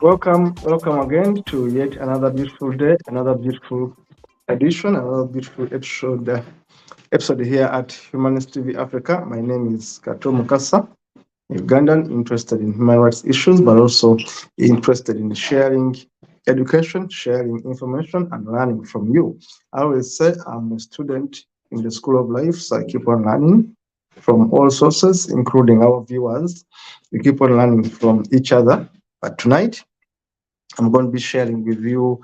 Welcome again to yet another beautiful day, another beautiful edition, another beautiful episode here at Humanist TV Africa. My name is Kato Mukasa, Ugandan, interested in human rights issues, but also interested in sharing education, sharing information, and learning from you. I always say I'm a student in the School of Life, so I keep on learning from all sources, including our viewers. We keep on learning from each other. But tonight, I'm going to be sharing with you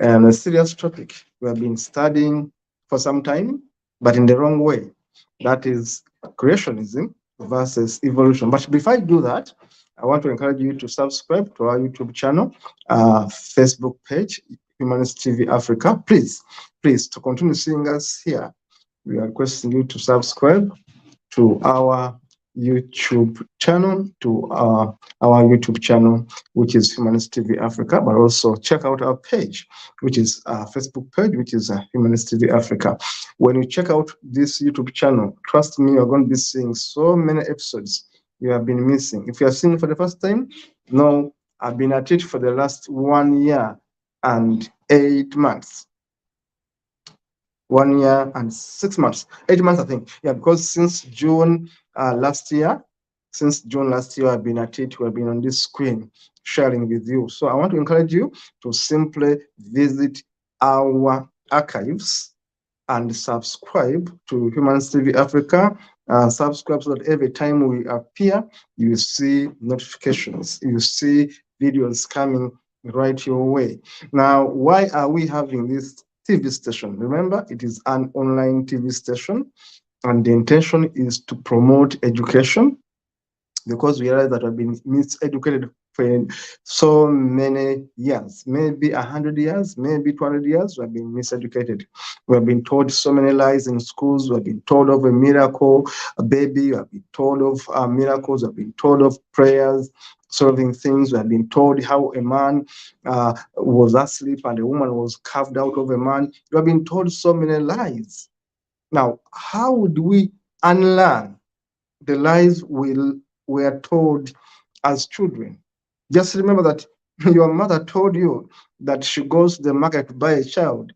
a serious topic we have been studying for some time, but in the wrong way. That is creationism versus evolution. But before I do that, I want to encourage you to subscribe to our YouTube channel, Facebook page, Humanist TV Africa. Please, to continue seeing us here, we are requesting you to subscribe to our YouTube channel, which is Humanist TV Africa, but also check out our page, which is our Facebook page, which is Humanist TV Africa. When you check out this YouTube channel, trust me, you're going to be seeing so many episodes you have been missing. If you are seeing it for the first time, no, I've been at it for the last 1 year and 8 months. 1 year and 6 months, 8 months, I think. Yeah, because since June last year, I've been at it. We've been on this screen sharing with you. So I want to encourage you to simply visit our archives and subscribe to Humanist TV Africa. Subscribe so that every time we appear, you see notifications, you see videos coming right your way. Now, why are we having this TV station? Remember, it is an online TV station, and the intention is to promote education, because we realize that we've been miseducated for so many years, maybe 100 years, maybe 200 years. We've been miseducated. We've been told so many lies in schools. We've been told of a miracle, a baby. We've been told of miracles. We've been told of prayers, solving things. We have been told how a man was asleep and a woman was carved out of a man. We have been told so many lies. Now, how would we unlearn the lies we were told as children? Just remember that your mother told you that she goes to the market to buy a child,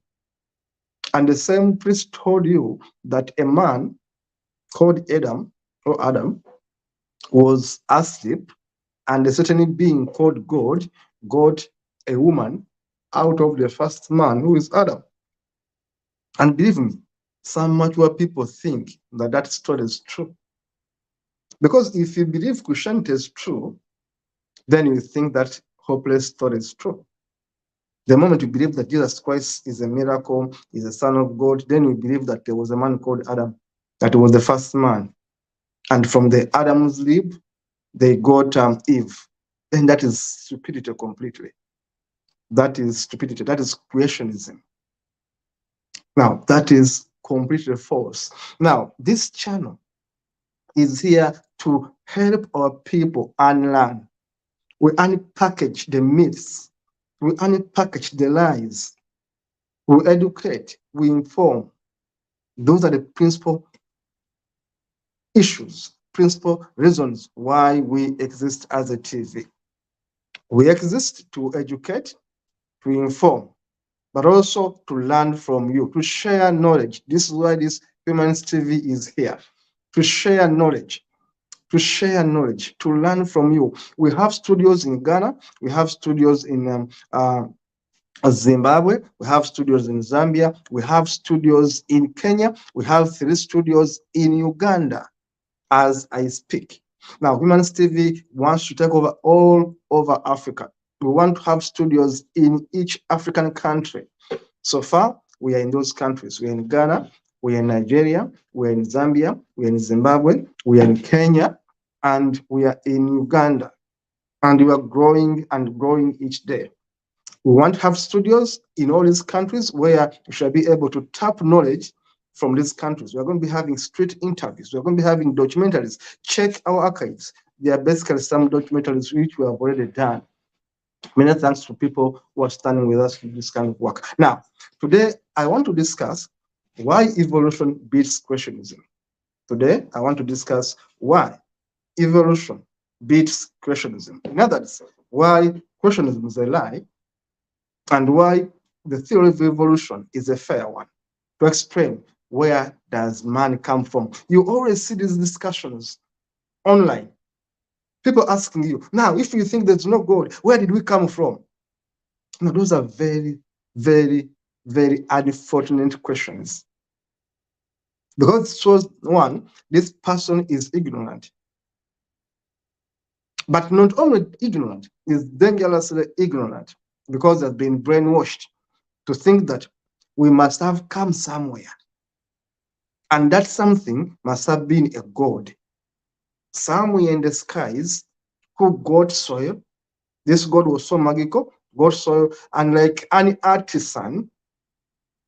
and the same priest told you that a man called Adam was asleep, and a certain being called God got a woman out of the first man, who is Adam. And believe me, some mature people think that that story is true. Because if you believe Christianity is true, then you think that hopeless story is true. The moment you believe that Jesus Christ is a miracle, is a son of God, then you believe that there was a man called Adam, that was the first man. And from the Adam's rib, they got Eve. Then that is stupidity completely. That is stupidity. That is creationism. Now, that is completely false. Now, this channel is here to help our people unlearn. We unpackage the myths. We unpackage the lies. We educate. We inform. Those are the principal issues, principal reasons why we exist as a TV. We exist to educate, to inform, but also to learn from you, to share knowledge. This is why this Humanist TV is here, to share knowledge. to share knowledge, to learn from you. We have studios in Ghana, we have studios in Zimbabwe, we have studios in Zambia, we have studios in Kenya, we have 3 studios in Uganda as I speak. Now, Humans TV wants to take over all over Africa. We want to have studios in each African country. So far, we are in those countries. We are in Ghana, we are in Nigeria, we are in Zambia, we are in Zimbabwe, we are in Kenya, and we are in Uganda. And we are growing and growing each day. We want to have studios in all these countries where we shall be able to tap knowledge from these countries. We're going to be having street interviews. We're going to be having documentaries. Check our archives. There are basically some documentaries which we have already done. Many thanks to people who are standing with us in this kind of work. Now, today I want to discuss why evolution beats creationism. Today I want to discuss why evolution beats creationism. In other words, why creationism is a lie and why the theory of evolution is a fair one. To explain where does man come from. You always see these discussions online. People asking you, now, if you think there's no God, where did we come from? Now, those are very, very, very unfortunate questions. Because it shows, one, this person is ignorant. But not only ignorant, is dangerously ignorant because they've been brainwashed to think that we must have come somewhere. And that something must have been a God. Somewhere in the skies who got soil. This God was so magical, got soil, and like an artisan,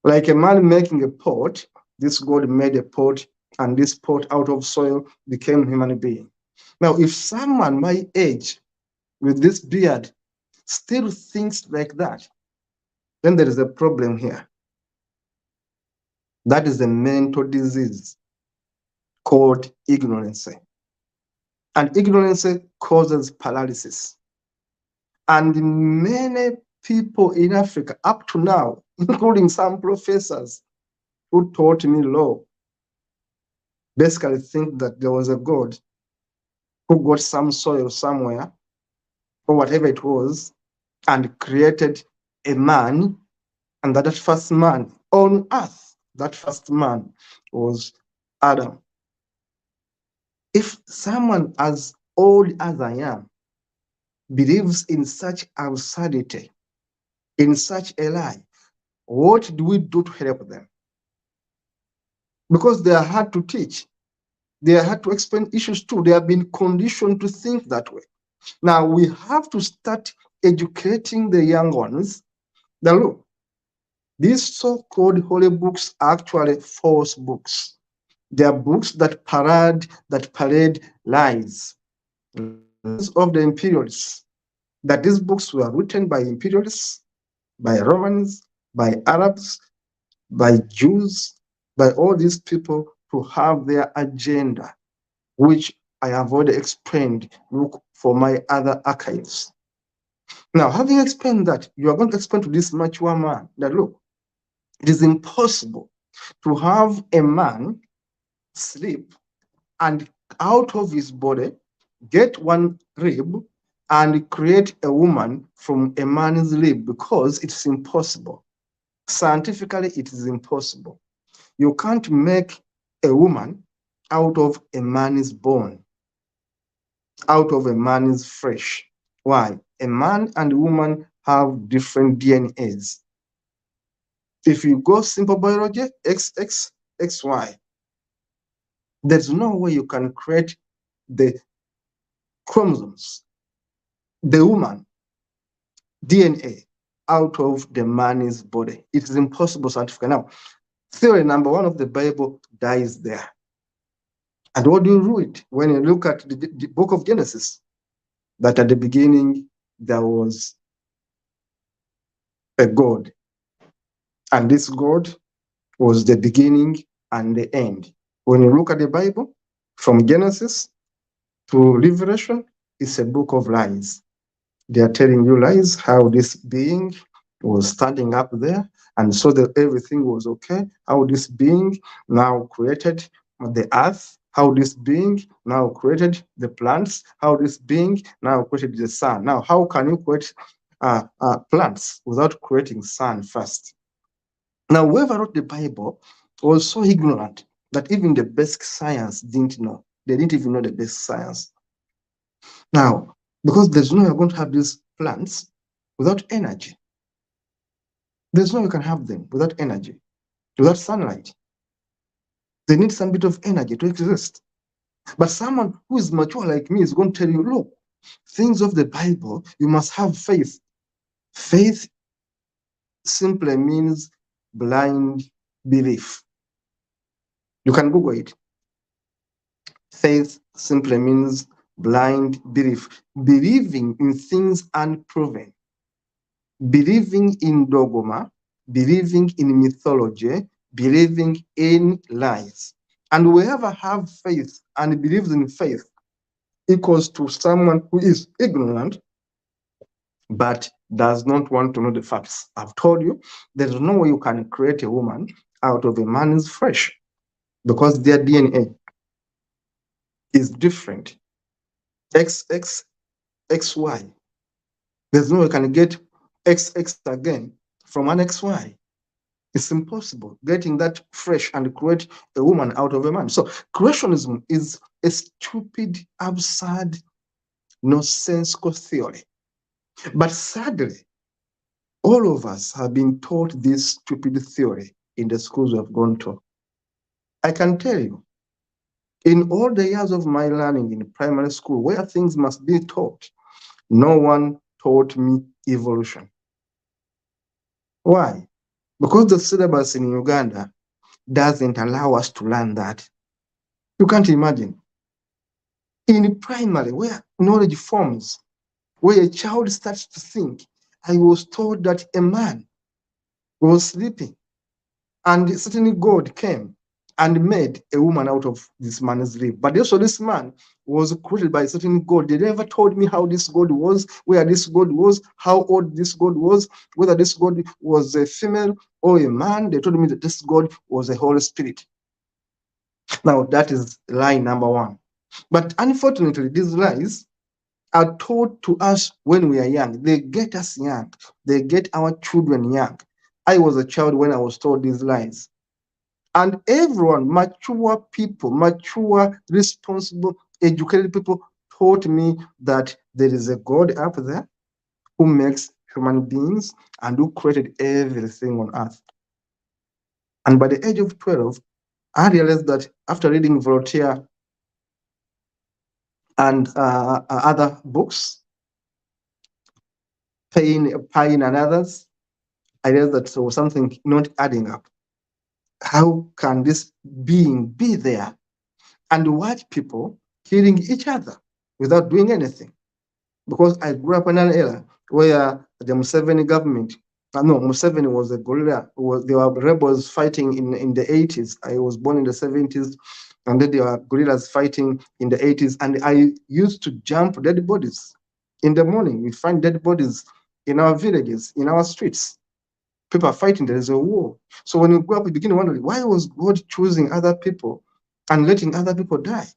like a man making a pot, this God made a pot, and this pot out of soil became a human being. Now, if someone my age with this beard still thinks like that, then there is a problem here. That is a mental disease called ignorance. And ignorance causes paralysis. And many people in Africa up to now, including some professors who taught me law, basically think that there was a God who got some soil somewhere or whatever it was and created a man, and that first man on earth, that first man was Adam. If someone as old as I am believes in such absurdity, in such a lie, what do we do to help them? Because they are hard to teach. They are hard to explain issues to. They have been conditioned to think that way. Now we have to start educating the young ones that look, these so-called holy books are actually false books. They are books that parade lies. Lies of the imperialists. That these books were written by imperialists, by Romans, by Arabs, by Jews, by all these people to have their agenda, which I have already explained. Look for my other archives. Now, having explained that, you are going to explain to this mature man that, look, it is impossible to have a man sleep and out of his body get one rib and create a woman from a man's rib, because it's impossible. Scientifically, it is impossible. You can't make a woman out of a man's bone, out of a man's flesh. Why? A man and a woman have different DNAs. If you go simple biology, XX, XY, there's no way you can create the chromosomes, the woman DNA out of the man's body. It is impossible scientifically. Now, theory number one of the Bible dies there. And what do you read when you look at the book of Genesis? That at the beginning there was a God. And this God was the beginning and the end. When you look at the Bible, from Genesis to Revelation, it's a book of lies. They are telling you lies, how this being was standing up there, and so that everything was okay, how this being now created the earth, How this being now created the plants, how this being now created the sun. Now, how can you create plants without creating sun first? Now, whoever wrote the Bible was so ignorant that even the basic science didn't know. They didn't even know the basic science. Now, because there's no way you're going to have these plants without energy. There's no way you can have them without energy, without sunlight. They need some bit of energy to exist. But someone who is mature like me is going to tell you, look, things of the Bible, you must have faith. Faith simply means blind belief. You can Google it. Faith simply means blind belief, believing in things unproven, believing in dogma, believing in mythology, believing in lies. And whoever have faith and believes in faith equals to someone who is ignorant but does not want to know the facts. I've told you, there's no way you can create a woman out of a man's flesh because their DNA is different. XX, XY. There's no way you can get XX again from an XY. It's impossible getting that fresh and create a woman out of a man. So creationism is a stupid, absurd, nonsensical theory. But sadly, all of us have been taught this stupid theory in the schools we have gone to. I can tell you, in all the years of my learning in primary school, where things must be taught, no one taught me evolution. Why? Because the syllabus in Uganda doesn't allow us to learn that. You can't imagine. In primary, where knowledge forms, where a child starts to think, I was told that a man was sleeping and certainly God came and made a woman out of this man's rib. But also this man was created by a certain God. They never told me how this God was, where this God was, how old this God was, whether this God was a female or a man. They told me that this God was a Holy Spirit. Now that is lie number one. But unfortunately, these lies are taught to us when we are young. They get us young. They get our children young. I was a child when I was told these lies. And everyone, mature people, mature, responsible, educated people taught me that there is a God up there who makes human beings and who created everything on earth. And by the age of 12, I realized that after reading Voltaire and other books, Paine and others, I realized that there was something not adding up. How can this being be there and watch people killing each other without doing anything? Because I grew up in an era where the Museveni government, Museveni was a guerrilla. There were rebels fighting in the 80s. I was born in the 70s, and then there were guerrillas fighting in the 80s. And I used to jump dead bodies. In the morning, we find dead bodies in our villages, in our streets. People are fighting, there is a war. So when you grow up, you begin wondering, why was God choosing other people and letting other people die?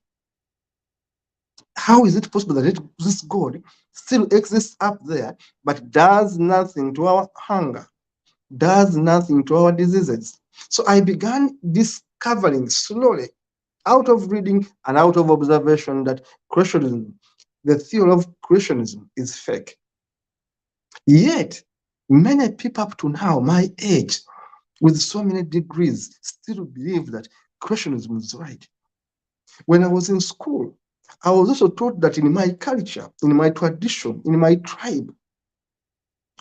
How is it possible that this God still exists up there, but does nothing to our hunger, does nothing to our diseases? So I began discovering slowly, out of reading and out of observation, that creationism, the theory of creationism, is fake. Yet, many people up to now, my age, with so many degrees, still believe that creationism is right. When I was in school, I was also taught that in my culture, in my tradition, in my tribe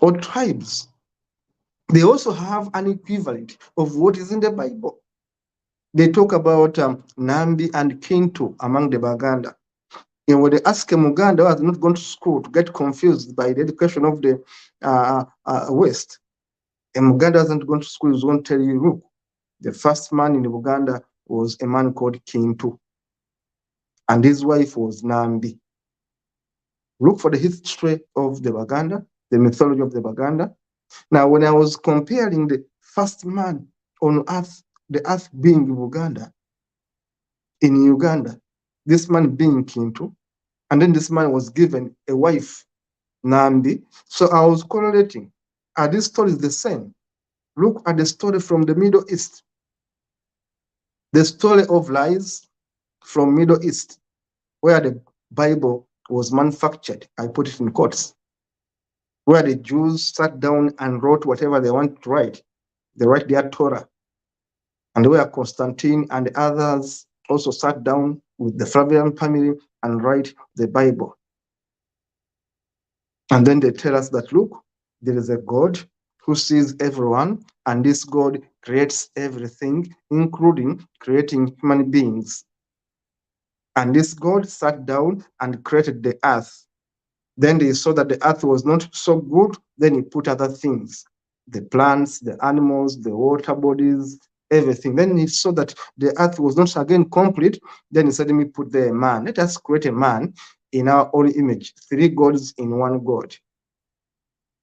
or tribes, they also have an equivalent of what is in the Bible. They talk about Nambi and Kintu among the Baganda. And when they ask a Muganda who has not gone to school to get confused by the education of the West, a Muganda hasn't gone to school is going to tell you, look, the first man in Uganda was a man called Kintu, and his wife was Nambi. Look for the history of the Baganda, the mythology of the Baganda. Now, when I was comparing the first man on earth, the earth being Uganda, in Uganda, this man being Kintu, and then this man was given a wife, Nambi. So I was correlating. Are these stories the same? Look at the story from the Middle East. The story of lies from Middle East, where the Bible was manufactured. I put it in quotes. Where the Jews sat down and wrote whatever they want to write. They write their Torah. And where Constantine and others also sat down with the Flavian family and write the Bible. And then they tell us that, look, there is a God who sees everyone, and this God creates everything, including creating human beings. And this God sat down and created the earth. Then they saw that the earth was not so good. Then he put other things, the plants, the animals, the water bodies, everything. Then he saw that the earth was not again complete. Then he said, let me put there a man. Let us create a man in our own image, 3 gods in 1 God.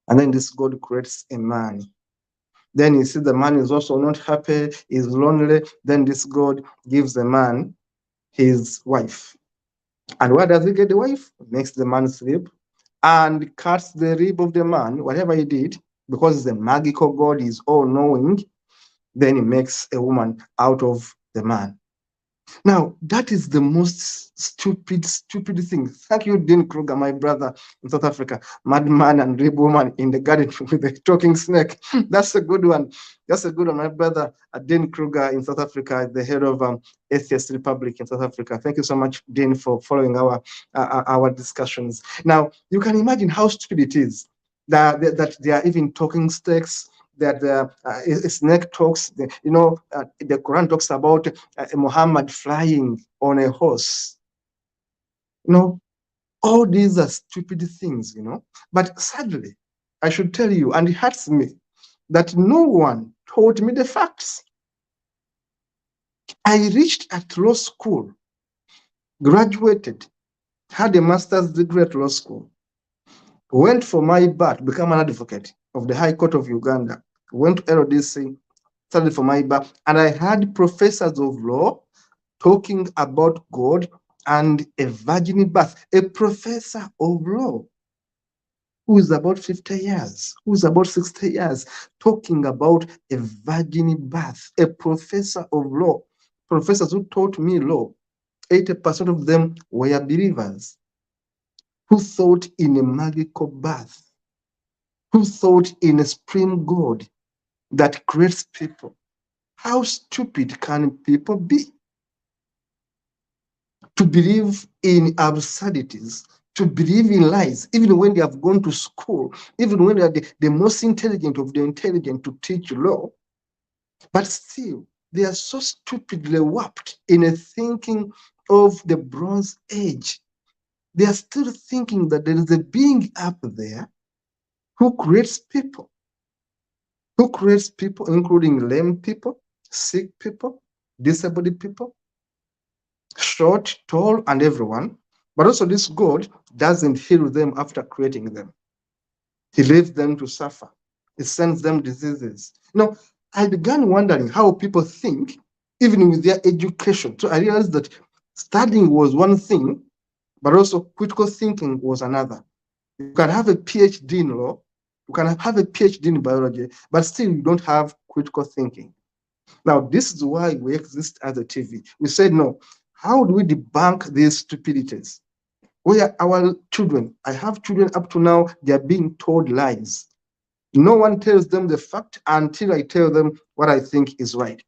And then this God creates a man. Then you see the man is also not happy, is lonely. Then this God gives the man his wife. And where does he get the wife? Makes the man sleep and cuts the rib of the man, whatever he did, because he's a magical God, he's all knowing. Then he makes a woman out of the man. Now, that is the most stupid thing. Thank you, Dean Kruger, my brother in South Africa. Madman and rib woman in the garden with the talking snake. That's a good one. That's a good one. My brother, Dean Kruger in South Africa, the head of Atheist Republic in South Africa. Thank you so much, Dean, for following our discussions. Now, you can imagine how stupid it is that they are even talking snakes, that a snake talks. The Quran talks about Muhammad flying on a horse. All these are stupid things, But sadly, I should tell you, and it hurts me, that no one taught me the facts. I reached at law school, graduated, had a master's degree at law school, went for my bar to become an advocate of the High Court of Uganda, went to LDC, studied for my bar, and I had professors of law talking about God and a virgin birth. A professor of law who is about 50 years, who is about 60 years, talking about a virgin birth. A professor of law, professors who taught me law, 80% of them were believers who thought in a magical birth, who thought in a supreme God that creates people. How stupid can people be? To believe in absurdities, to believe in lies, even when they have gone to school, even when they are the most intelligent of the intelligent to teach law, but still they are so stupidly warped in a thinking of the Bronze Age. They are still thinking that there is a being up there who creates people, including lame people, sick people, disabled people, short, tall, and everyone. But also this God doesn't heal them after creating them. He leaves them to suffer. He sends them diseases. I began wondering how people think, even with their education. So I realized that studying was one thing, but also critical thinking was another. You can have a PhD in law, you can have a PhD in biology, but still you don't have critical thinking. Now, this is why we exist as a TV. We said, no, how do we debunk these stupidities? Where our children, I have children up to now, they are being told lies. No one tells them the fact until I tell them what I think is right.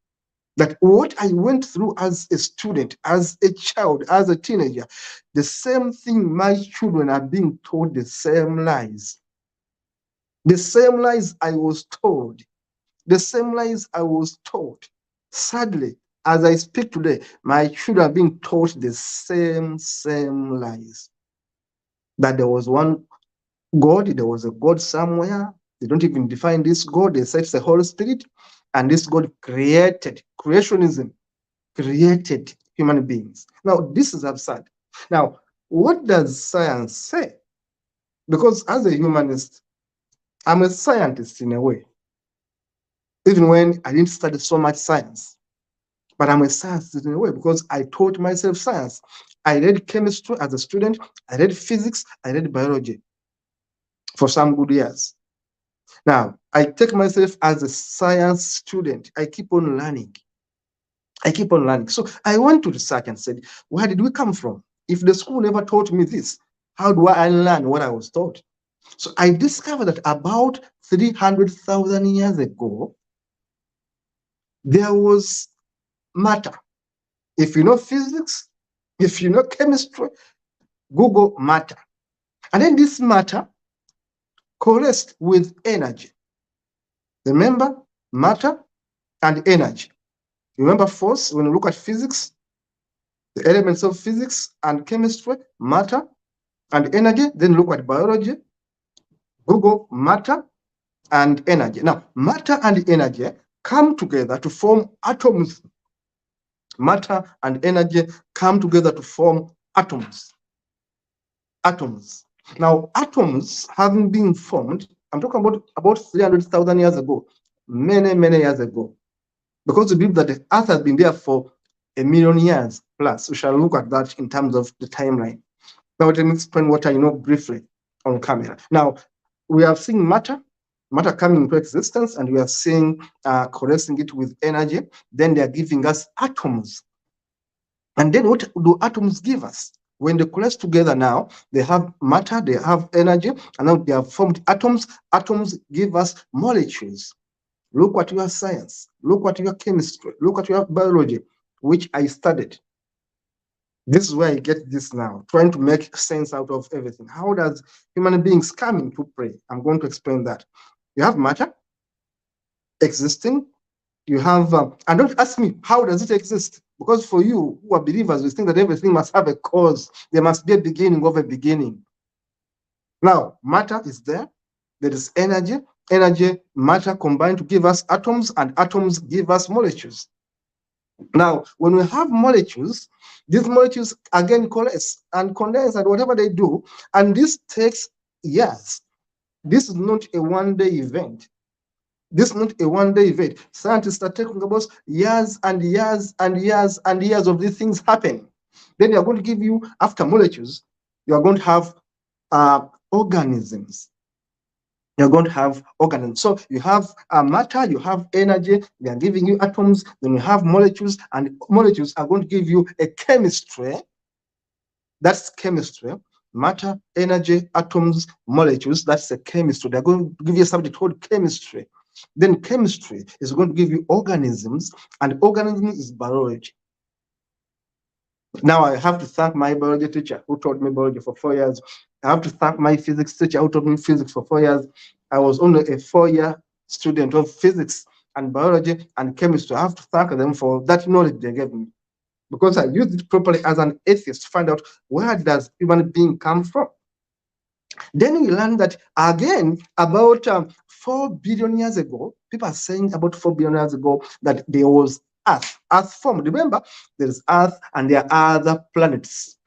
That what I went through as a student, as a child, as a teenager, the same thing my children are being told, the same lies. The same lies I was told. The same lies I was taught. Sadly, as I speak today, my children are being taught the same lies. That there was one God, there was a God somewhere. They don't even define this God. They say it's the Holy Spirit. And this God created, creationism, created human beings. Now, this is absurd. Now, what does science say? Because as a humanist, I'm a scientist in a way, even when I didn't study so much science. But I'm a science in a way because I taught myself science. I read chemistry as a student. I read physics. I read biology for some good years. Now, I take myself as a science student. I keep on learning. I keep on learning. So I went to research and said, where did we come from? If the school never taught me this, how do I learn what I was taught? So I discovered that about 300,000 years ago, there was matter. If you know physics, if you know chemistry, Google matter. And then this matter coalesced with energy. Remember, matter and energy. Remember force, when you look at physics, the elements of physics and chemistry, matter and energy. Then look at biology, Google matter and energy. Now, matter and energy come together to form atoms. Matter and energy come together to form atoms. Atoms. Now, atoms having been formed, I'm talking about 300,000 years ago, many years ago, because we believe that the Earth has been there for 1,000,000 years plus. We shall look at that in terms of the timeline. Now, let me explain what I know briefly on camera. Now, we have seen matter coming into existence, and we are seeing coalescing it with energy. Then they are giving us atoms. And then what do atoms give us? When they coalesce together now, they have matter, they have energy, and now they have formed atoms. Atoms give us molecules. Look at your science, look at your chemistry, look at your biology, which I studied. This is where I get this now, trying to make sense out of everything. How does human beings come into play? I'm going to explain that. You have matter existing. You have, and don't ask me, how does it exist? Because for you who are believers, you think that everything must have a cause. There must be a beginning of a beginning. Now, matter is there. There is energy. Energy, matter combine to give us atoms, and atoms give us molecules. Now, when we have molecules, these molecules again coalesce and condense and whatever they do, and this takes years. This is not a one-day event. This is not a one-day event. Scientists are talking about years and years and years and years of these things happening. Then you're going to give you, after molecules, you're going to have organisms. You're going to have organisms. So you have matter, you have energy, they are giving you atoms, then you have molecules, and molecules are going to give you a chemistry. That's chemistry. Matter, energy, atoms, molecules, that's a chemistry. They're going to give you something called chemistry. Then chemistry is going to give you organisms, and organism is biology. Now I have to thank my biology teacher who taught me biology for 4 years. I have to thank my physics teacher who taught me physics for 4 years. I was only a 4-year student of physics and biology and chemistry. I have to thank them for that knowledge they gave me, because I used it properly as an atheist to find out, where does human being come from? Then we learned that again, about 4 billion years ago, people are saying about 4 billion years ago that there was Earth formed. Remember, there is Earth and there are other planets.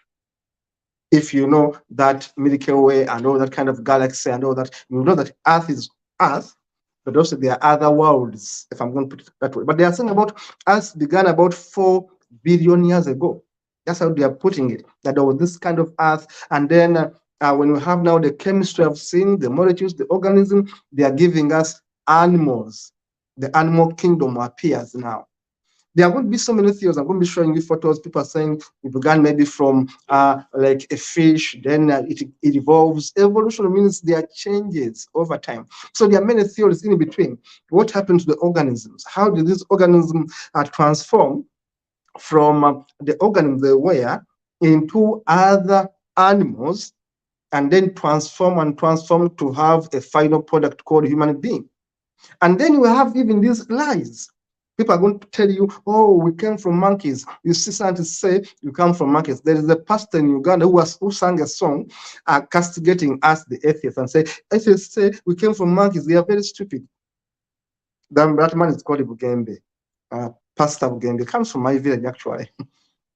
If you know that Milky Way and all that kind of galaxy and all that, you know that Earth is Earth, but also there are other worlds, if I'm going to put it that way. But they are saying about Earth began about 4 billion years ago. That's how they are putting it, that there was this kind of Earth. And then when we have now the chemistry I've seen, the molecules, the organism, they are giving us animals. The animal kingdom appears now. There are going to be so many theories. I'm going to be showing you photos. People are saying it began maybe from like a fish, then it evolves. Evolution means there are changes over time. So there are many theories in between. What happened to the organisms? How did these organisms transform from the organisms they were into other animals, and then transform to have a final product called human being? And then we have even these lies. People are going to tell you, oh, we came from monkeys. You see scientists say you come from monkeys. There is a pastor in Uganda who sang a song castigating us, the atheists, and say, atheists say we came from monkeys. They are very stupid. That man is called Bugembe. Pastor Bugembe comes from my village, actually.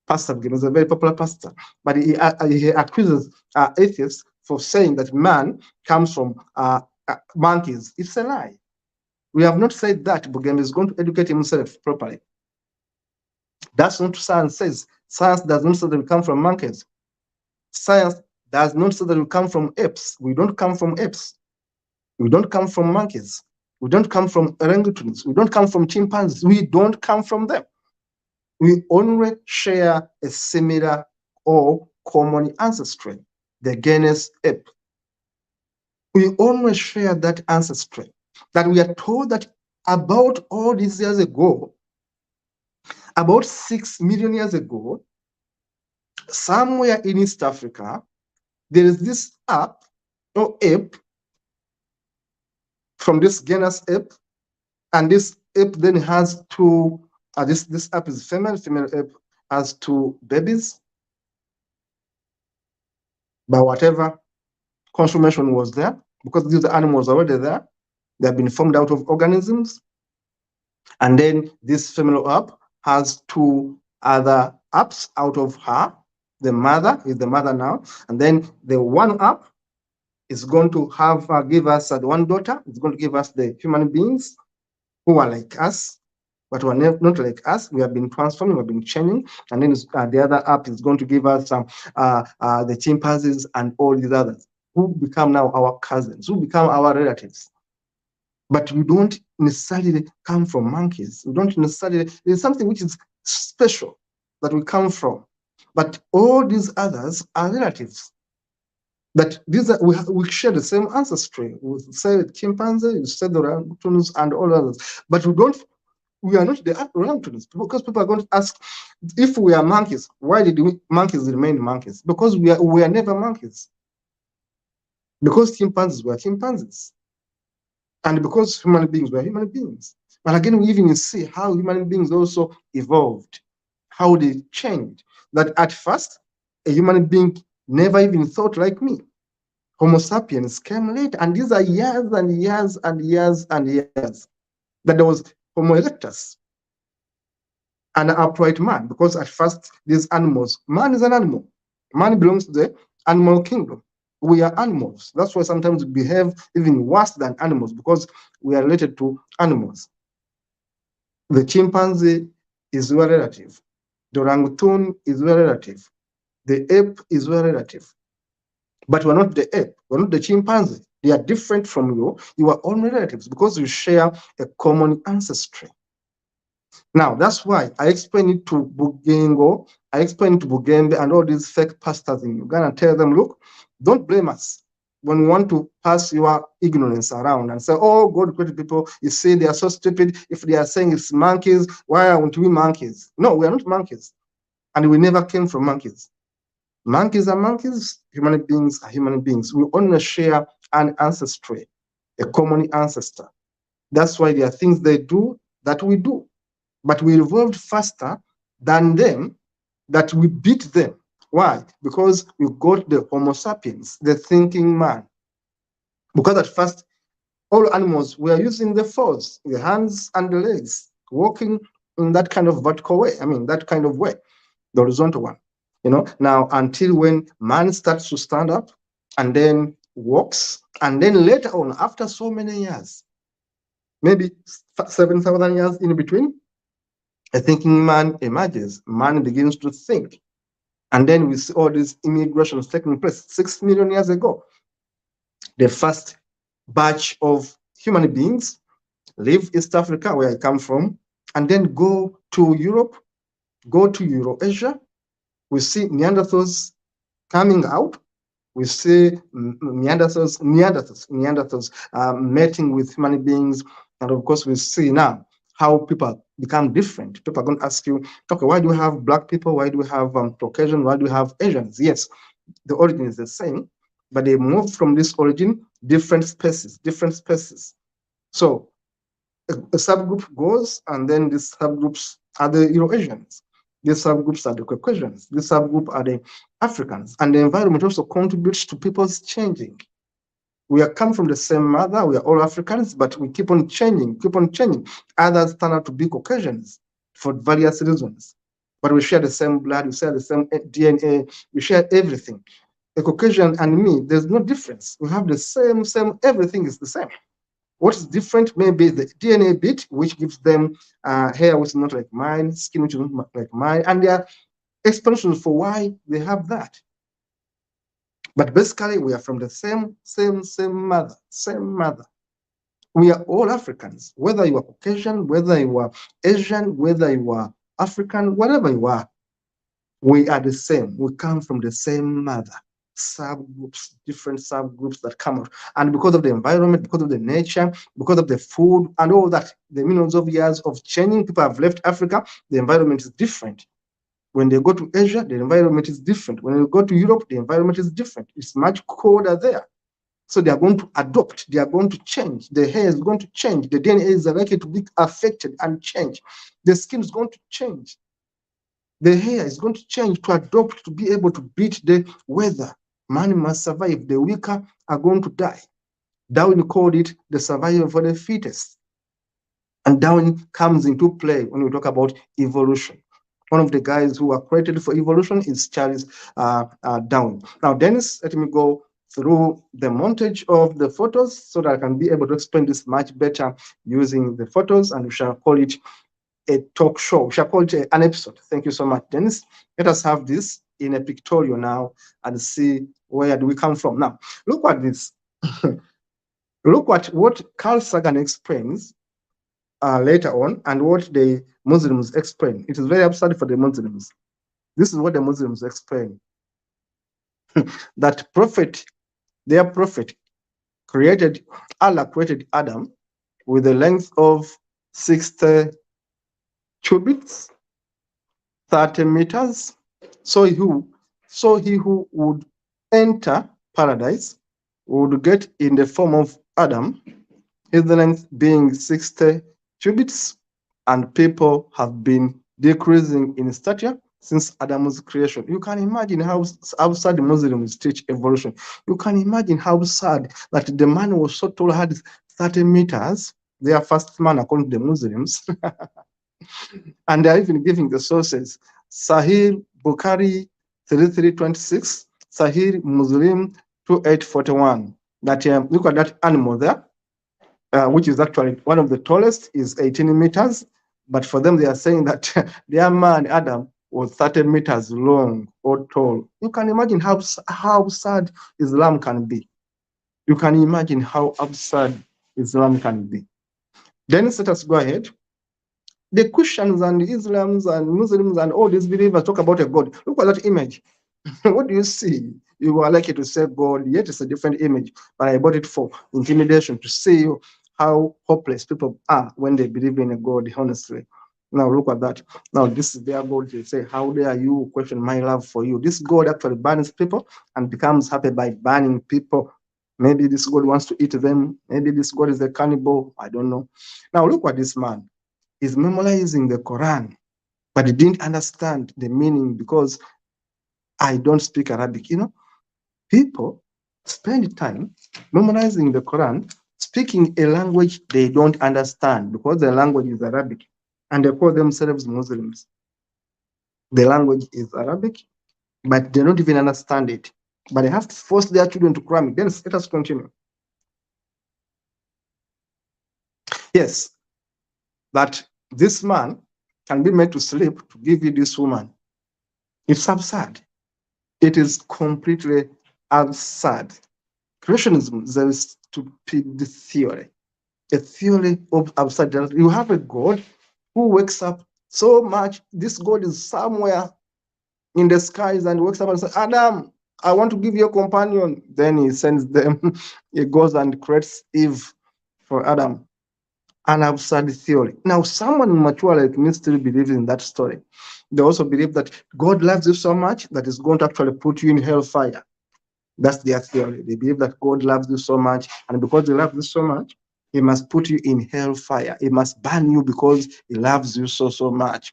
Pastor Bugembe is a very popular pastor. But he accuses atheists for saying that man comes from monkeys. It's a lie. We have not said that. Bugembe is going to educate himself properly. That's not what science says. Science does not say that we come from monkeys. Science does not say that we come from apes. We don't come from apes. We don't come from monkeys. We don't come from orangutans. We don't come from chimpanzees. We don't come from them. We only share a similar or common ancestry, the genus ape. We only share that ancestry that we are told that about all these years ago, about 6 million years ago, somewhere in East Africa, there is this ape or ape from this genus ape, and this ape then has two, this ape is female ape has two babies. But whatever consummation was there, because these animals are already there, they have been formed out of organisms. And then this female ape has two other apes out of her. The mother is the mother now. And then the one ape is going to have give us one daughter. It's going to give us the human beings who are like us, but who are not like us. We have been transforming, we have been changing. And then the other ape is going to give us the chimpanzees and all these others who become now our cousins, who become our relatives. But we don't necessarily come from monkeys. We don't necessarily, there's something which is special that we come from. But all these others are relatives. But these are, we share the same ancestry. We say chimpanzee, we say the orangutans and all others. But we are not the orangutans, because people are going to ask, if we are monkeys, why did monkeys remain monkeys? Because we are never monkeys. Because chimpanzees were chimpanzees. And because human beings were human beings. But again, we even see how human beings also evolved, how they changed. That at first, a human being never even thought like me. Homo sapiens came late, and these are years and years and years and years. That there was Homo erectus, an upright man, because at first, these animals, man is an animal. Man belongs to the animal kingdom. We are animals. That's why sometimes we behave even worse than animals, because we are related to animals. The chimpanzee is your relative. The orangutan is your relative. The ape is your relative. But we're not the ape. We're not the chimpanzee. They are different from you. You are all relatives because you share a common ancestry. Now, that's why I explain it to Bugengo, I explain it to Bugembe and all these fake pastors in Uganda and tell them, look, don't blame us when you want to pass your ignorance around and say, oh, God created people, you see, they are so stupid. If they are saying it's monkeys, why aren't we monkeys? No, we are not monkeys. And we never came from monkeys. Monkeys are monkeys, human beings are human beings. We only share an ancestry, a common ancestor. That's why there are things they do that we do. But we evolved faster than them, that we beat them. Why? Because we got the Homo sapiens, the thinking man. Because at first, all animals were using the force, the hands and the legs, walking in that kind of vertical way. I mean, that kind of way, the horizontal one. Now, until when man starts to stand up and then walks, and then later on, after so many years, maybe 7,000 years in between, a thinking man emerges. Man begins to think. And then we see all these immigrations taking place 6 million years ago. The first batch of human beings leave East Africa, where I come from, and then go to Europe, go to Eurasia. We see Neanderthals coming out. We see Neanderthals mating with human beings. And of course, we see now how people become different. People are going to ask you, okay, why do we have black people? Why do we have Caucasian? Why do we have Asians? Yes, the origin is the same, but they moved from this origin, different species. So a subgroup goes, and then these subgroups are the Eurasians. These subgroups are the Caucasians. This subgroup are the Africans. And the environment also contributes to people's changing. We are come from the same mother. We are all Africans, but we keep on changing. Others turn out to be Caucasians for various reasons. But we share the same blood, we share the same DNA, we share everything. A Caucasian and me, there's no difference. We have the same, everything is the same. What is different? Maybe the DNA bit, which gives them hair which is not like mine, skin which is not like mine, and there are explanations for why they have that. But basically, we are from the same mother, same mother. We are all Africans, whether you are Caucasian, whether you are Asian, whether you are African, whatever you are, we are the same. We come from the same mother. Subgroups, different subgroups that come out. And because of the environment, because of the nature, because of the food and all that, the millions of years of changing, people have left Africa, the environment is different. When they go to Asia, the environment is different. When they go to Europe, the environment is different. It's much colder there. So they are going to adopt, they are going to change. The hair is going to change. The DNA is likely to be affected and change. The skin is going to change. The hair is going to change to adopt, to be able to beat the weather. Man must survive. The weaker are going to die. Darwin called it the survival for the fittest. And Darwin comes into play when we talk about evolution. One of the guys who were created for evolution is Charles Darwin. Now, Dennis, let me go through the montage of the photos so that I can be able to explain this much better using the photos, and we shall call it a talk show. We shall call it an episode. Thank you so much, Dennis. Let us have this in a pictorial now and see where do we come from. Now, look at this. Look at what Carl Sagan explains later on and what the Muslims explain. It is very absurd for the Muslims. This is what the Muslims explain. That their prophet Allah created Adam with a length of 60 cubits, 30 meters. So he who would enter paradise would get in the form of Adam, his length being 60 cubits, and people have been decreasing in stature since Adam's creation. You can imagine how sad the Muslims teach evolution. You can imagine how sad that the man was so tall, had 30 meters, their first man according to the Muslims. And they're even giving the sources. Sahih Bukhari 3326, Sahih Muslim 2841. That look at that animal there, which is actually one of the tallest, is 18 meters. But for them, they are saying that their man Adam was 30 meters long or tall. You can imagine how sad Islam can be. You can imagine how absurd Islam can be. Then let us go ahead. The Christians and the Islams and Muslims and all these believers talk about a God. Look at that image. What do you see? You are likely to say God, yet it's a different image. But I bought it for intimidation, to see how hopeless people are when they believe in a God, honestly. Now look at that. Now this is their God. They say, how dare you question my love for you? This God actually burns people and becomes happy by burning people. Maybe this God wants to eat them. Maybe this God is a cannibal. I don't know. Now look at this man. He's memorizing the Quran, but he didn't understand the meaning because I don't speak Arabic. People spend time memorizing the Quran, speaking a language they don't understand because the language is Arabic, and they call themselves Muslims. The language is Arabic, but they don't even understand it. But they have to force their children to cram it. Then let us continue. Yes, that this man can be made to sleep to give you this woman. It's absurd. It is completely absurd. Creationism is a stupid theory, a theory of absurdity. You have a God who wakes up so much. This God is somewhere in the skies and wakes up and says, Adam, I want to give you a companion. Then he sends them, he goes and creates Eve for Adam. An absurd theory. Now, someone mature like me still believes in that story. They also believe that God loves you so much that he's going to actually put you in hellfire. That's their theory. They believe that God loves you so much, and because he loves you so much, he must put you in hellfire. He must burn you because he loves you so much.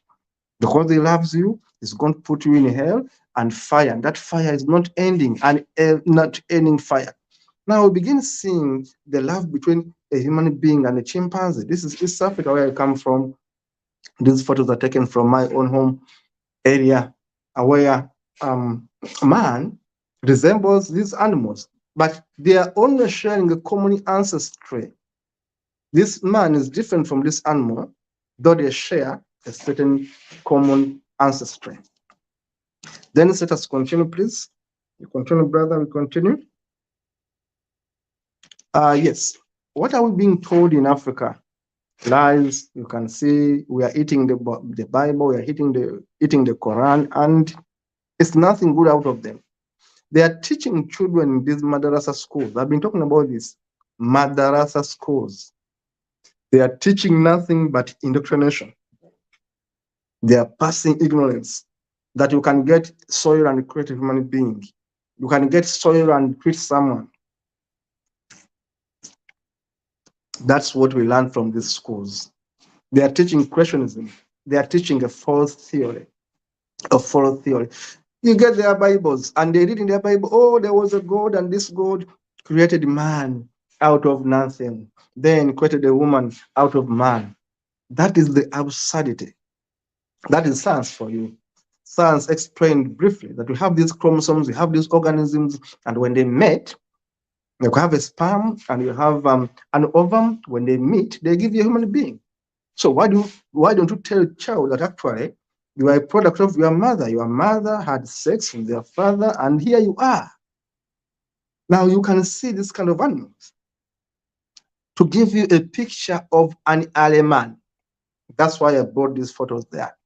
Because he loves you, he's going to put you in hell and fire. And that fire is not ending, and not ending fire. Now we begin seeing the love between a human being and a chimpanzee. This is East Africa, where I come from. These photos are taken from my own home area, where man resembles these animals, but they are only sharing a common ancestry. This man is different from this animal, though they share a certain common ancestry. Then let us continue, please. You continue, brother, we continue. Yes. What are we being told in Africa? Lies. You can see we are eating the Bible, we are eating the Quran, and it's nothing good out of them. They are teaching children in these madrasa schools. I've been talking about this. Madrasa schools. They are teaching nothing but indoctrination. They are passing ignorance that you can get soil and create a human being. You can get soil and create someone. That's what we learn from these schools. They are teaching creationism. They are teaching a false theory. A false theory. You get their Bibles and they read in their Bible, oh, there was a God and this God created man out of nothing, then created a woman out of man. That is the absurdity. That is science for you. Science explained briefly that we have these chromosomes, we have these organisms, and when they met, you have a sperm and you have an ovum. When they meet, they give you a human being. So why don't you tell a child that actually you are a product of your mother? Your mother had sex with your father, and here you are. Now you can see this kind of animals. To give you a picture of an Aleman. That's why I brought these photos there.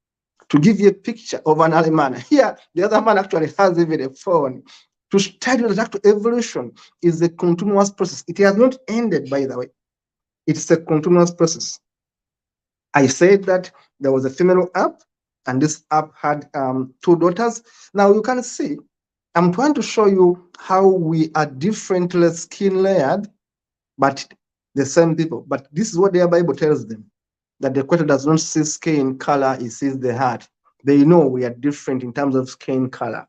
To give you a picture of an Aleman. Here, the other man actually has even a phone. To study that actual evolution is a continuous process. It has not ended, by the way. It's a continuous process. I said that there was a female app, and this app had two daughters. Now you can see, I'm trying to show you how we are differently skin layered, but the same people. But this is what their Bible tells them, that the Creator does not see skin color, he sees the heart. They know we are different in terms of skin color.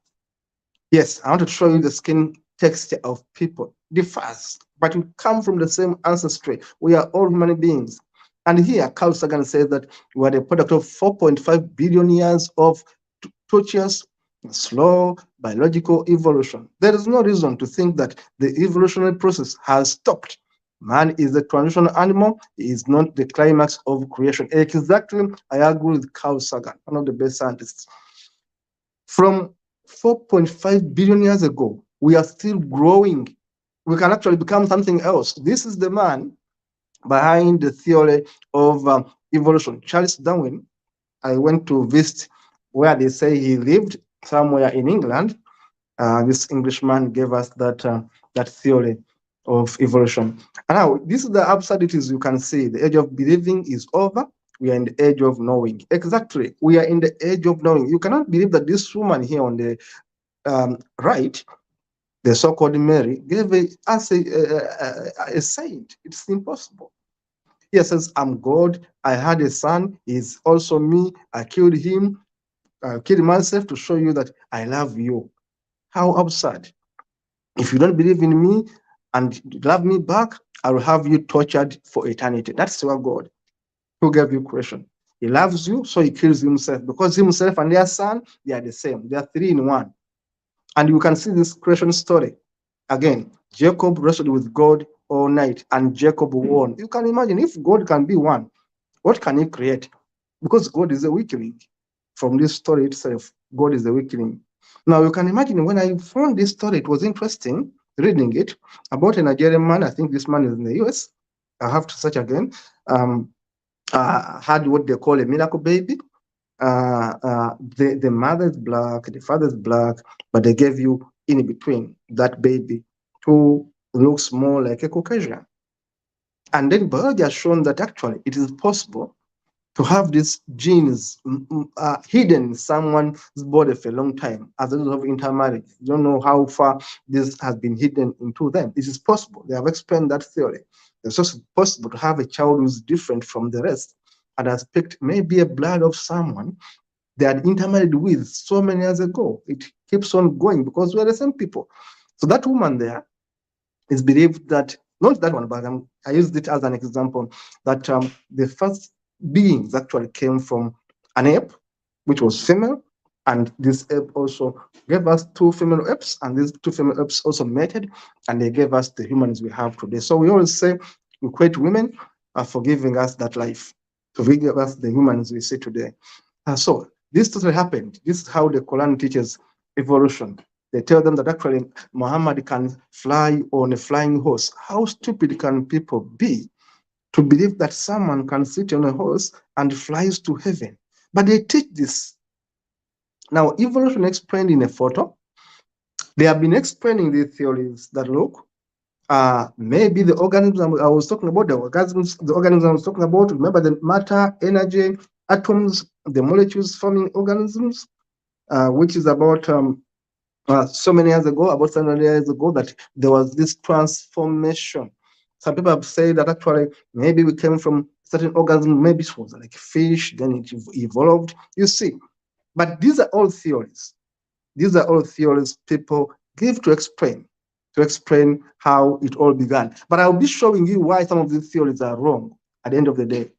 Yes, I want to show you the skin texture of people differs, but we come from the same ancestry. We are all human beings. And here, Carl Sagan says that we are the product of 4.5 billion years of tortuous, slow biological evolution. There is no reason to think that the evolutionary process has stopped. Man is a transitional animal. He is not the climax of creation. Exactly, I agree with Carl Sagan, one of the best scientists. From 4.5 billion years ago, we are still growing. We can actually become something else. This is the man behind the theory of evolution, Charles Darwin. I went to visit where they say he lived, somewhere in England. This Englishman gave us that theory of evolution. And now, this is the absurdities you can see. The age of believing is over. We are in the age of knowing. Exactly. We are in the age of knowing. You cannot believe that this woman here on the right, the so-called Mary, gave us a saint. It's impossible. He says, I'm God. I had a son. He's also me. I killed him. I killed myself to show you that I love you. How absurd. If you don't believe in me and love me back, I will have you tortured for eternity. That's your God who gave you creation. He loves you, so he kills himself, because himself and their son, they are the same. They are three in one. And you can see this creation story. Again, Jacob wrestled with God all night, and Jacob won. You can imagine, if God can be one, what can he create? Because God is a weakling. From this story itself, God is a weakling. Now, you can imagine, when I found this story, it was interesting reading it about a Nigerian man. I think this man is in the US. I have to search again. Had what they call a miracle baby. The mother is black, the father is black, but they gave you in between that baby who looks more like a Caucasian. And then biology has shown that actually it is possible to have these genes hidden in someone's body for a long time as a result of intermarriage. You don't know how far this has been hidden into them. It is possible. They have explained that theory. It's also possible to have a child who's different from the rest and has picked maybe a blood of someone they had intermarried with so many years ago. It keeps on going because we're the same people. So that woman there is believed that, not that one, but I used it as an example, that the first beings actually came from an ape, which was female, and this ape also gave us two female apes, and these two female apes also mated, and they gave us the humans we have today. So we always say we create women, for giving us that life, to give us the humans we see today. So this totally happened. This is how the Quran teaches evolution. They tell them that actually Muhammad can fly on a flying horse. How stupid can people be to believe that someone can sit on a horse and flies to heaven? But they teach this. Now, evolution explained in a photo. They have been explaining these theories that look, maybe the organisms I was talking about, the organisms I was talking about, remember the matter, energy, atoms, the molecules forming organisms, which is about so many years ago, about 700 years ago, that there was this transformation. Some people have said that actually maybe we came from certain organism, maybe it was like fish, then it evolved. You see, but these are all theories. These are all theories people give to explain how it all began. But I'll be showing you why some of these theories are wrong at the end of the day.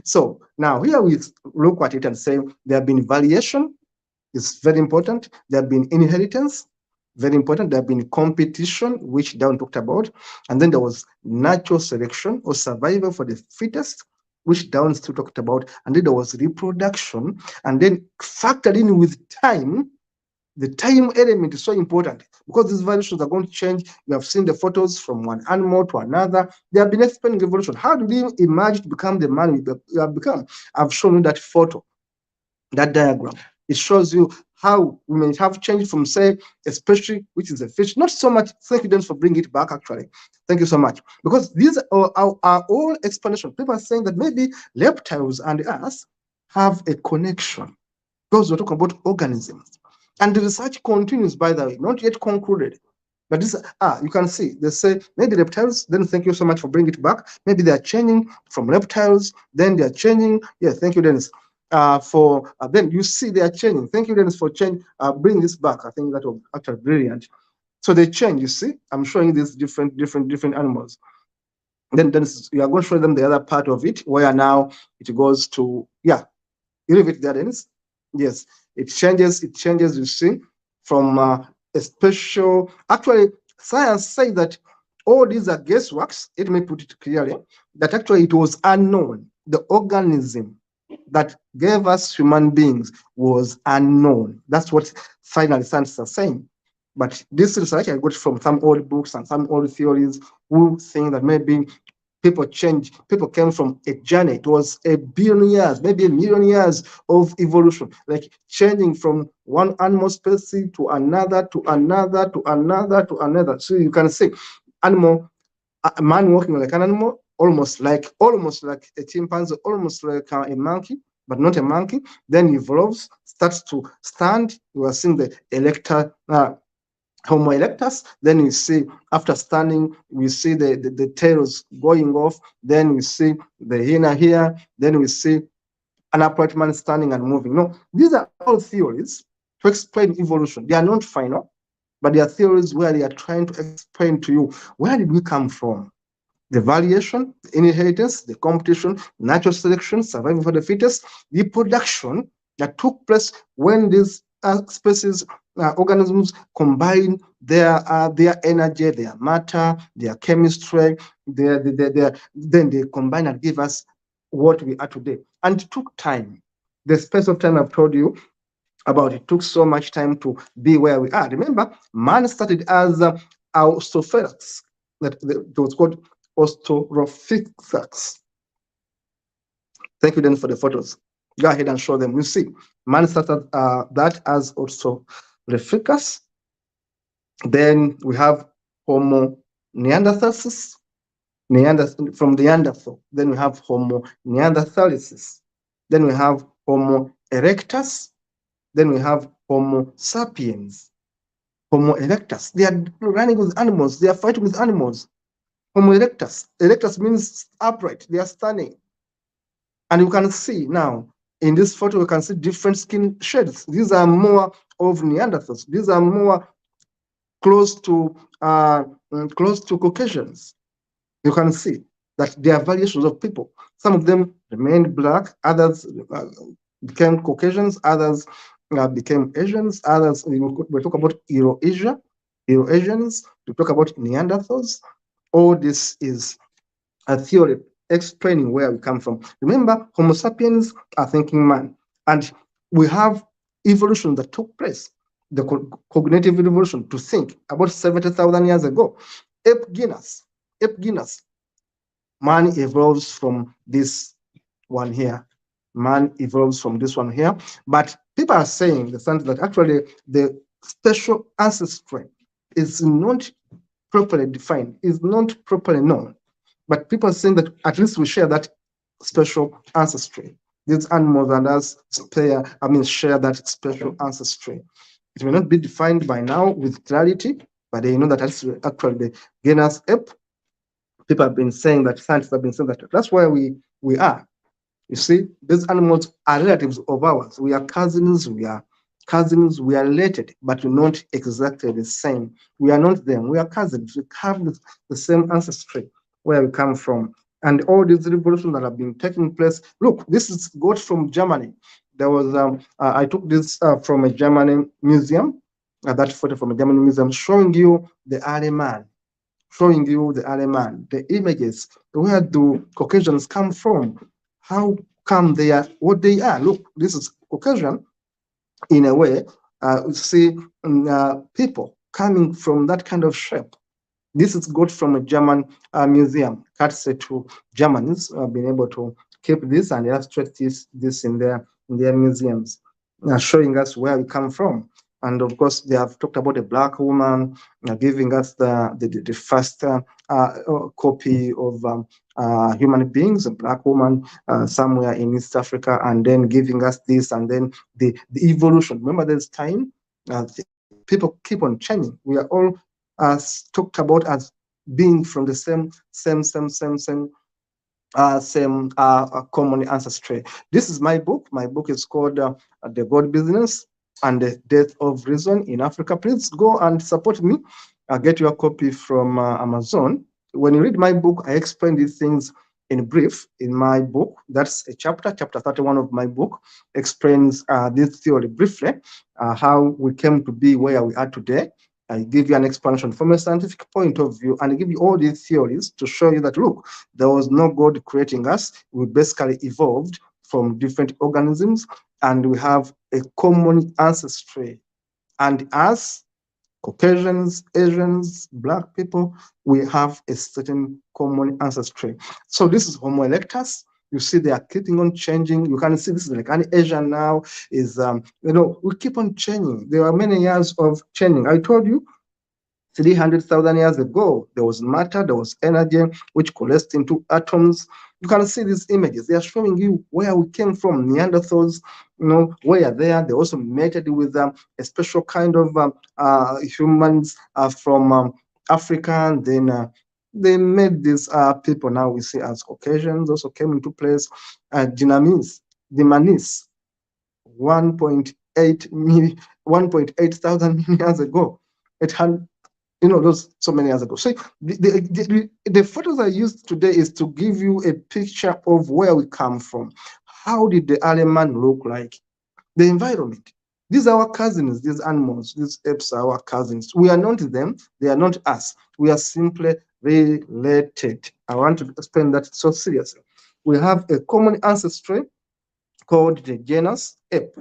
So now here we look at it and say there have been variation, it's very important. There have been inheritance, very important. There have been competition, which Down talked about. And then there was natural selection or survival for the fittest, which Down still talked about. And then there was reproduction. And then factored in with time, the time element is so important because these variations are going to change. You have seen the photos from one animal to another. They have been explaining evolution. How did we emerge to become the man we have become? I've shown you that photo, that diagram. It shows you how we may have changed from, say, a species, which is a fish. Not so much. Thank you, Dennis, for bringing it back, actually. Thank you so much. Because these are all explanations. People are saying that maybe reptiles and us have a connection because we're talking about organisms. And the research continues, by the way, not yet concluded. But this, you can see, they say maybe reptiles, then thank you so much for bringing it back. Maybe they are changing from reptiles, then they are changing. Yeah, thank you, Dennis. Then you see they are changing. Thank you, Dennis, for bringing this back. I think that was actually brilliant. So they change, you see. I'm showing these different animals. Then you are going to show them the other part of it, where now it goes to, yeah, you leave it there, Dennis. Yes, it changes, you see, from a special, actually, science says that all these are guessworks. Let me put it clearly, that actually it was unknown. The organism that gave us human beings was unknown. That's what final scientists are saying. But this research I got from some old books and some old theories who think that maybe people came from a journey. It was a billion years, maybe a million years of evolution, like changing from one animal species to another, to another, to another, to another. So you can see a man walking like an animal, almost like a chimpanzee, almost like a monkey, but not a monkey. Then evolves, starts to stand. You are seeing the Homo erectus. Then you see, after standing, we see the tails going off. Then we see the hyena here. Then we see an upright man standing and moving. No, these are all theories to explain evolution. They are not final, but they are theories where they are trying to explain to you, where did we come from? The variation, the inheritance, the competition, natural selection, survival for the fittest, reproduction that took place when these species, organisms combine their energy, their matter, their chemistry, then they combine and give us what we are today. And it took time. The space of time I've told you about, it took so much time to be where we are. Remember, man started as Australopithecus, that was called Australopithecus. Thank you then for the photos. Go ahead and show them. You see, man started that as Australopithecus. Then we have Homo neanderthalensis, from Neanderthal. Then we have Homo neanderthalensis. Then we have Homo erectus. Then we have Homo sapiens. Homo erectus. They are running with animals. They are fighting with animals. Homo erectus. Erectus means upright. They are standing. And you can see now, in this photo, you can see different skin shades. These are more of Neanderthals. These are more close to Caucasians. You can see that there are variations of people. Some of them remained black, others became Caucasians, others became Asians, others, we talk about Euro-Asians, we talk about Neanderthals. All this is a theory explaining where we come from. Remember, Homo sapiens are thinking man, and we have evolution that took place, the cognitive evolution to think about 70,000 years ago. Ape genus, man evolves from this one here. Man evolves from this one here. But people are saying the sense that actually the special ancestry is not properly defined, is not properly known. But people are saying that at least we share that special ancestry. These animals and us share that special ancestry. It may not be defined by now with clarity, but they know that actually the genus ape, people have been saying that, scientists have been saying that that's where we are. You see, these animals are relatives of ours. We are cousins, we are related, but we're not exactly the same. We are not them, we are cousins. We have the same ancestry where we come from. And all these revolutions that have been taking place. Look, this is got from Germany. There was I took this from a German museum, that photo from a German museum showing you the early man, the images. Where do Caucasians come from? How come they are what they are? Look, this is Caucasian in a way. See people coming from that kind of shape. This is got from a German museum. Courtesy to Germans being able to keep this and illustrate this in their museums, showing us where we come from. And of course, they have talked about a black woman giving us the first copy of human beings, a black woman somewhere in East Africa, and then giving us this, and then the evolution. Remember, there's time. People keep on changing. We are all talked about as being from the same common ancestry. This is my book. My book is called The God Business and the Death of Reason in Africa. Please go and support me. Get your copy from Amazon. When you read my book, I explain these things in brief in my book. That's a chapter 31 of my book explains this theory briefly, how we came to be where we are today. I give you an explanation from a scientific point of view, and I give you all these theories to show you that, look, there was no God creating us. We basically evolved from different organisms, and we have a common ancestry. And as Caucasians, Asians, Black people, we have a certain common ancestry. So this is Homo erectus. You see, they are keeping on changing. You can see this is like an Asian now is, we keep on changing. There are many years of changing. I told you 300,000 years ago, there was matter, there was energy, which coalesced into atoms. You can see these images. They are showing you where we came from. Neanderthals, were there. They also mated with a special kind of humans from Africa. And then they made these people now we see as Caucasians also came into place. The Manise, 1.8 thousand years ago. It had those so many years ago. So the photos I used today is to give you a picture of where we come from. How did the early man look like? The environment. These are our cousins, these animals, these apes are our cousins. We are not them, they are not us. We are simply related. I want to explain that so seriously. We have a common ancestry called the genus ape.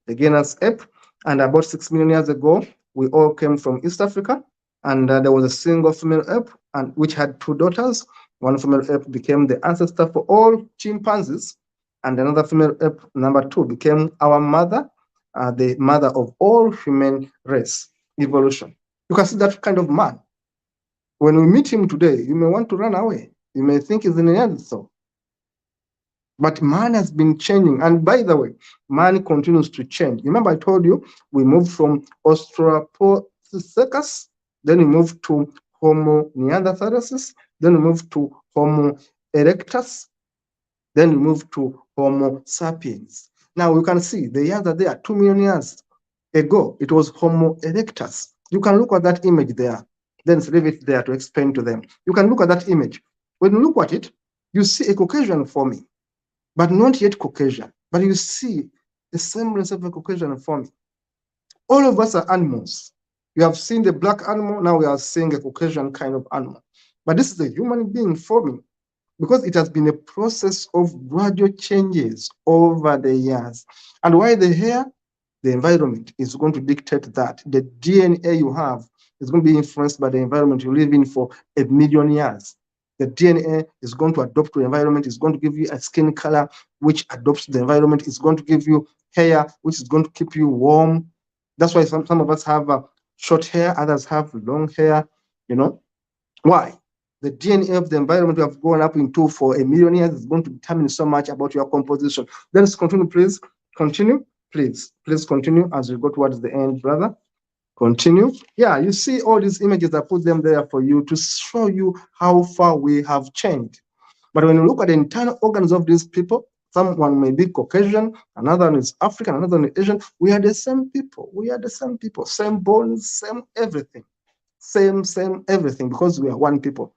The genus ape, and about 6 million years ago, we all came from East Africa. And there was a single female ape, and which had two daughters. One female ape became the ancestor for all chimpanzees, and another female ape, number 2, became our mother, the mother of all human race evolution. You can see that kind of man. When we meet him today, you may want to run away. You may think he's an Neanderthal. But man has been changing. And by the way, man continues to change. Remember, I told you we moved from Australopithecus, then we moved to Homo neanderthalensis, then we moved to Homo erectus, then we moved to Homo sapiens. Now you can see the years are there. 2 million years ago, it was Homo erectus. You can look at that image there. Then leave it there to explain to them. You can look at that image. When you look at it, you see a Caucasian forming, but not yet Caucasian. But you see the semblance of a Caucasian forming. All of us are animals. You have seen the black animal, now we are seeing a Caucasian kind of animal. But this is a human being forming. because it has been a process of gradual changes over the years. And why the hair? The environment is going to dictate that. The DNA you have is going to be influenced by the environment you live in for 1,000,000 years. The DNA is going to adapt to the environment, is going to give you a skin color which adopts to the environment, is going to give you hair which is going to keep you warm. That's why some of us have short hair, others have long hair, you know. Why? The DNA of the environment you have grown up into for 1,000,000 years is going to determine so much about your composition. Let's continue, please. Continue, please. Please continue as we go towards the end, brother. Continue. Yeah, you see all these images, I put them there for you to show you how far we have changed. But when you look at the internal organs of these people, someone may be Caucasian, another one is African, another one is Asian. We are the same people. We are the same people. Same bones, same everything. Same everything, because we are one people.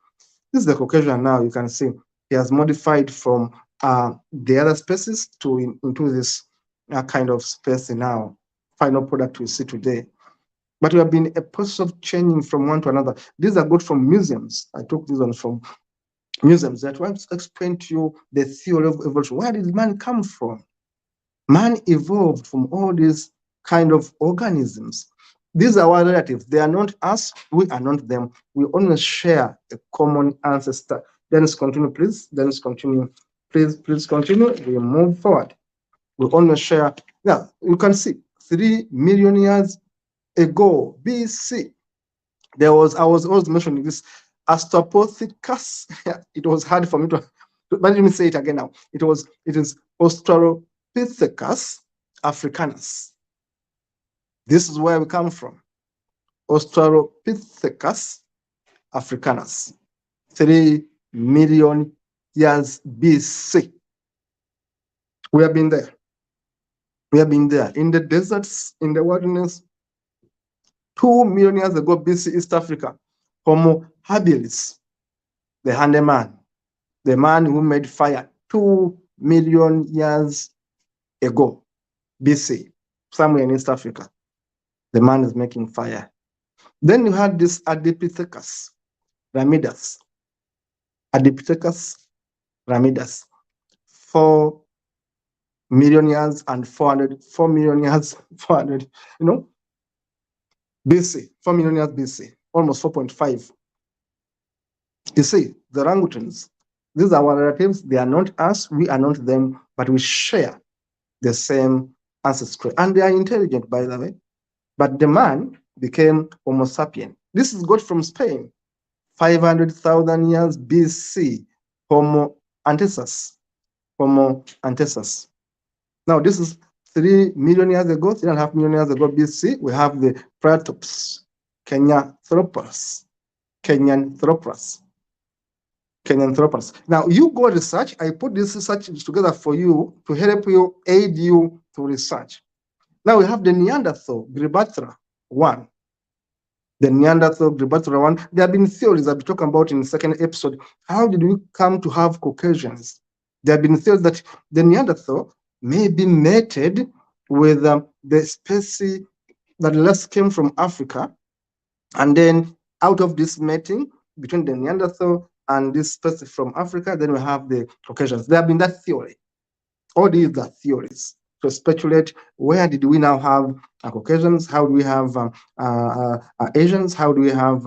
This is the Caucasian now. You can see he has modified from the other species into this kind of species now. Final product we see today. But we have been a process of changing from one to another. These are good from museums. I took these ones from museums that want to explain to you the theory of evolution. Where did man come from? Man evolved from all these kind of organisms. These are our relatives. They are not us, we are not them. We only share a common ancestor. Dennis, continue, please. Dennis, continue. Please continue. We move forward. We only share. Now, you can see 3,000,000 years ago, BC, I was always mentioning this Australopithecus. It was hard for me to, but let me say it again now. It is Australopithecus africanus. This is where we come from. Australopithecus africanus. 3,000,000 years BC. We have been there. We have been there in the deserts, in the wilderness. 2,000,000 years ago, BC, East Africa, Homo habilis, the handyman, the man who made fire 2,000,000 years ago, BC, somewhere in East Africa. The man is making fire. Then you had this Adipithecus ramidus. Adipithecus ramidus, 4,000,000 years and 4,000,000 years, 400, BC, 4,000,000 years BC, almost 4.5. You see, the orangutans, these are our relatives. They are not us, we are not them, but we share the same ancestry. And they are intelligent, by the way. But the man became Homo sapien. This is got from Spain, 500,000 years BC, Homo antecessors. Homo antecessors. Now, this is 3,000,000 years ago, 3.5 million years ago BC. We have the Pratops, Kenyanthropus. Now, you go research. I put this research together for you to help you, aid you to research. Now, we have the Neanderthal, Gribatra 1. The Neanderthal, Gribatra 1. There have been theories I'll be talking about in the second episode. How did we come to have Caucasians? There have been theories that the Neanderthal may be mated with the species that last came from Africa. And then out of this mating between the Neanderthal and this species from Africa, then we have the Caucasians. There have been that theory. All these are theories to speculate, where did we now have Caucasians? How do we have Asians? How do we have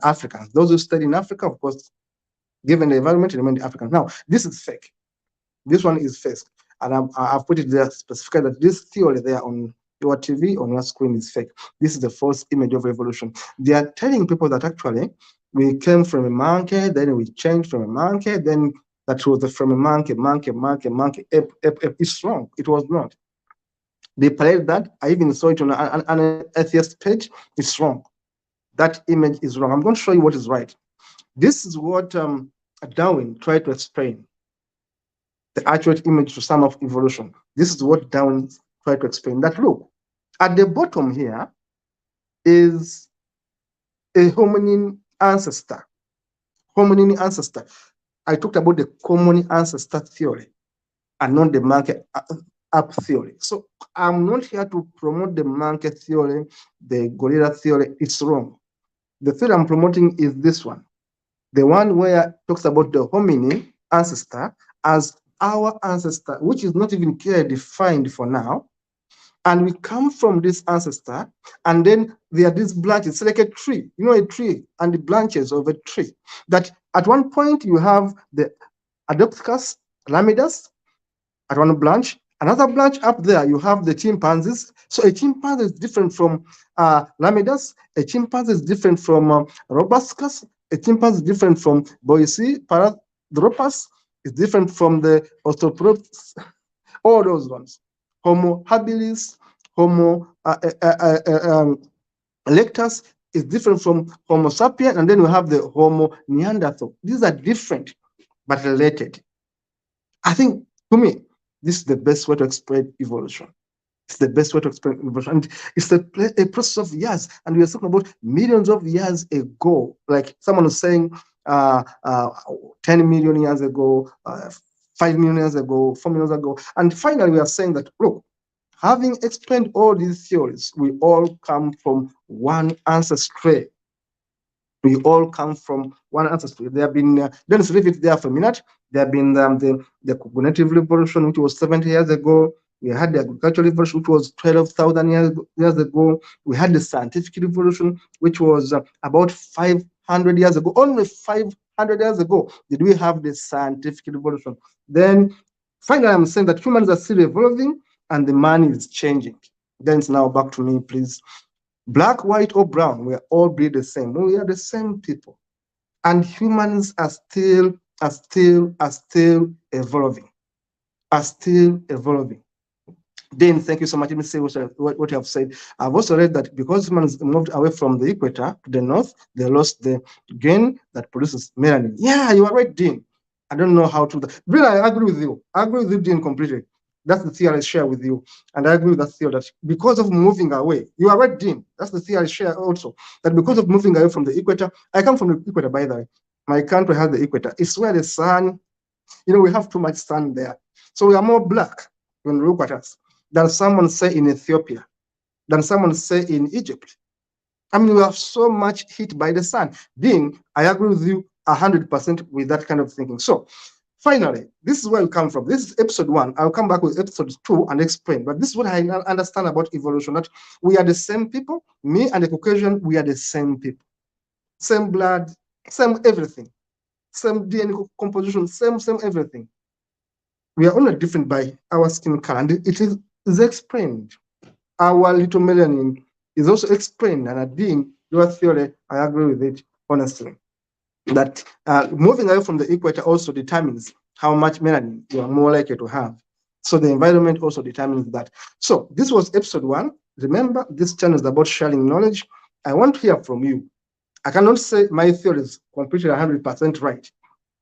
Africans? Those who study in Africa, of course, given the environment, remain Africans. Now, this is fake. This one is fake. And I've put it there specifically that this theory there on your TV, on your screen, is fake. This is the false image of evolution. They are telling people that actually we came from a monkey, then we changed from a monkey, then that was from a monkey. It's wrong. It was not. They played that. I even saw it on an atheist page. It's wrong. That image is wrong. I'm going to show you what is right. This is what Darwin tried to explain. The accurate image to sum of evolution. This is what Darwin tried to explain. That look, at the bottom here is a hominin ancestor. Hominin ancestor. I talked about the common ancestor theory and not the monkey up theory. So I'm not here to promote the monkey theory, the gorilla theory. It's wrong. The theory I'm promoting is this one. The one where it talks about the hominin ancestor as our ancestor, which is not even clearly defined for now. And we come from this ancestor, and then there are these branches. It's like a tree, a tree and the branches of a tree. That at one point you have the Adopticus, Lamidus, at one branch. Another branch up there, you have the chimpanzees. So a chimpanzee is different from Lamidus. A chimpanzee is different from Robuscus. A chimpanzee is different from Boise, Paranthropus. It's different from the Australopithecus. All those ones. Homo habilis, Homo erectus is different from Homo sapien, and then we have the Homo neanderthal. These are different but related. I think, to me, this is the best way to explain evolution. It's the best way to explain evolution. And it's a process of years. And we are talking about millions of years ago. Like someone was saying 10 million years ago, 5 million years ago, 4 million years ago. And finally, we are saying that, look, having explained all these theories, we all come from one ancestry. We all come from one ancestry. There have been, let's leave it there for a minute. There have been the cognitive revolution, which was 70 years ago. We had the agricultural revolution, which was 12,000 years ago. We had the scientific revolution, which was about 500 years ago. Only 500 years ago did we have the scientific revolution. Then finally, I'm saying that humans are still evolving and the man is changing. Then it's now back to me, please. Black, white, or brown, we are all breed the same. We are the same people. And humans are still evolving. Then, thank you so much. Let me say what you have said. I've also read that because humans moved away from the equator to the north, they lost the gene that produces melanin. Yeah, you are right, Dean. I don't know how to. Really, I agree with you. I agree with you, Dean, completely. That's the theory I share with you. And I agree with that theory that because of moving away, you are right, Dean. That's the theory I share also. That because of moving away from the equator, I come from the equator, by the way. My country has the equator. It's where the sun, we have too much sun there. So we are more black when we look at us than someone say in Ethiopia, than someone say in Egypt. I mean, we have so much heat by the sun. Dean, I agree with you 100% with that kind of thinking. So finally, this is where we come from. This is episode 1. I'll come back with episode 2 and explain. But this is what I understand about evolution, that we are the same people. Me and the Caucasian, we are the same people. Same blood, same everything. Same DNA composition, same everything. We are only different by our skin color. And it is explained. Our little melanin is also explained. And Dean, your theory, I agree with it, honestly. That moving away from the equator also determines how much melanin you are more likely to have. So the environment also determines that. So this was episode 1. Remember, this channel is about sharing knowledge. I want to hear from you. I cannot say my theory is completely 100% right.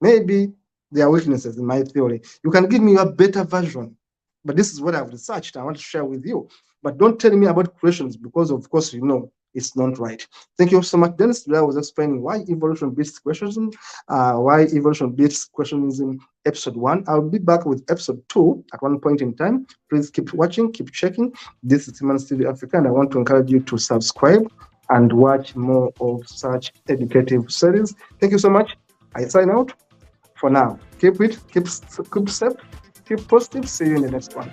Maybe there are weaknesses in my theory. You can give me a better version. But this is what I've researched. I want to share with you. But don't tell me about creations because, of course, it's not right. Thank you so much, Dennis. Today I was explaining why evolution beats creationism, episode 1. I'll be back with episode 2 at one point in time. Please keep watching, keep checking. This is Humans TV Africa, and I want to encourage you to subscribe and watch more of such educative series. Thank you so much. I sign out for now. Keep safe, keep positive. See you in the next one.